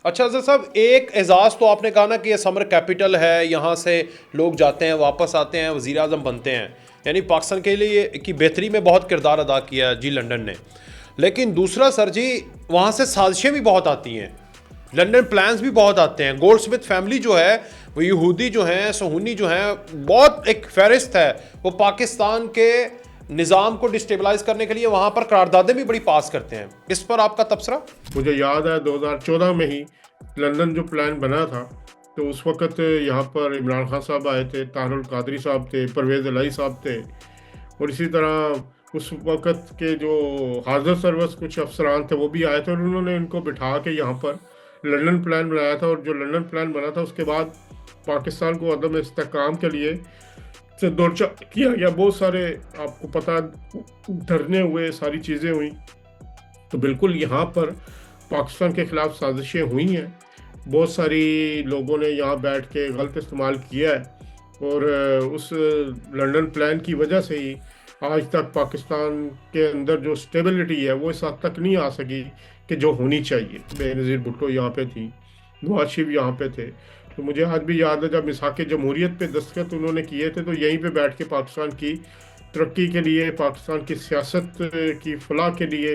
अच्छा सर साहब, एक एजाज़ तो आपने कहा ना कि ये समर कैपिटल है, यहाँ से लोग जाते हैं वापस आते हैं वज़ीर आज़म बनते हैं, यानी पाकिस्तान के लिए की बेहतरी में बहुत किरदार अदा किया जी लंदन ने। लेकिन दूसरा सर जी, वहाँ से साजिशें भी बहुत आती हैं, लंदन प्लान्स भी बहुत आते हैं। गोल्डस्मिथ फैमिली जो है वो यहूदी जो हैं, सुन्नी जो हैं, बहुत एक फहरिस्त है, वो पाकिस्तान के निज़ाम को डिस्टेबलाइज करने के लिए वहाँ पर करारदादें भी बड़ी पास करते हैं। इस पर आपका तबसरा? मुझे याद है 2014 में ही लंदन जो प्लान बना था, तो उस वक़्त यहाँ पर इमरान खान साहब आए थे, तारुल कादरी साहब थे, परवेज़ इलाही साहब थे, और इसी तरह उस वक़्त के जो हाज़र सर्वस कुछ अफसरान थे वो भी आए थे, और उन्होंने इनको बिठा के यहाँ पर लंदन प्लान बनाया था। और जो लंदन प्लान बना था उसके बाद पाकिस्तान को अदम इस्तेहकाम के लिए से दौर किया गया। बहुत सारे आपको पता धरने हुए, सारी चीज़ें हुई। तो बिल्कुल यहाँ पर पाकिस्तान के ख़िलाफ़ साजिशें हुई हैं, बहुत सारी लोगों ने यहाँ बैठ के गलत इस्तेमाल किया है, और उस लंदन प्लान की वजह से ही आज तक पाकिस्तान के अंदर जो स्टेबिलिटी है वो इस हद तक नहीं आ सकी कि जो होनी चाहिए। बेनज़ीर भुट्टो यहाँ पे थी, नवाज शरीफ यहाँ पे थे। तो मुझे आज भी याद है जब मिसाक जमहूरियत पे दस्तखत उन्होंने किए थे, तो यहीं पे बैठ के पाकिस्तान की तरक्की के लिए, पाकिस्तान की सियासत की फलाह के लिए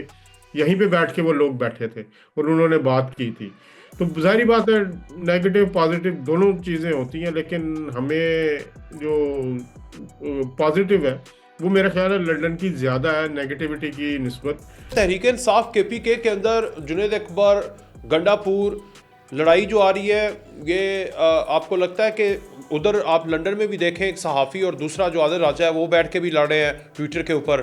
यहीं पे बैठ के वो लोग बैठे थे और उन्होंने बात की थी। तो ज़ाहिर बात है, नेगेटिव पॉजिटिव दोनों चीज़ें होती हैं, लेकिन हमें जो पॉजिटिव है वो मेरा ख्याल है लंदन की ज़्यादा है नेगेटिविटी की निस्बत। तहरीक इंसाफ KPK के अंदर जुनैद अकबर, गंडापुर लड़ाई जो आ रही है, ये आपको लगता है कि उधर आप लंदन में भी देखें एक सहाफ़ी और दूसरा जो आदिल राजा है वो बैठ के भी लड़ रहे हैं ट्विटर के ऊपर,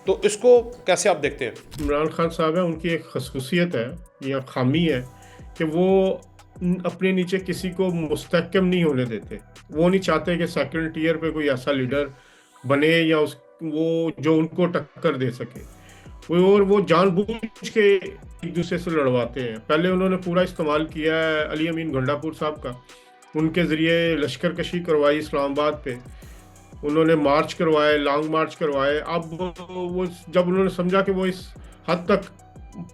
तो इसको कैसे आप देखते हैं? इमरान खान साहब है, उनकी एक खसूसियत है या खामी है कि वो अपने नीचे किसी को मुस्तहकम नहीं होने देते। वो नहीं चाहते कि सेकंड टियर पे कोई ऐसा लीडर बने या उस वो जो उनको टक्कर दे सके। वो जानबूझ के एक दूसरे से लड़वाते हैं। पहले उन्होंने पूरा इस्तेमाल किया है अली अमीन गंडापुर साहब का, उनके ज़रिए लश्कर कशी करवाई इस्लामाबाद पे, उन्होंने मार्च करवाए, लॉन्ग मार्च करवाए। अब वो जब उन्होंने समझा कि वो इस हद तक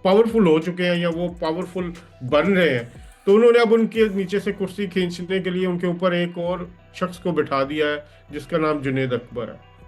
पावरफुल हो चुके हैं या वो पावरफुल बन रहे हैं, तो उन्होंने अब उनके नीचे से कुर्सी खींचने के लिए उनके ऊपर एक और शख्स को बिठा दिया है जिसका नाम जुनैद अकबर है।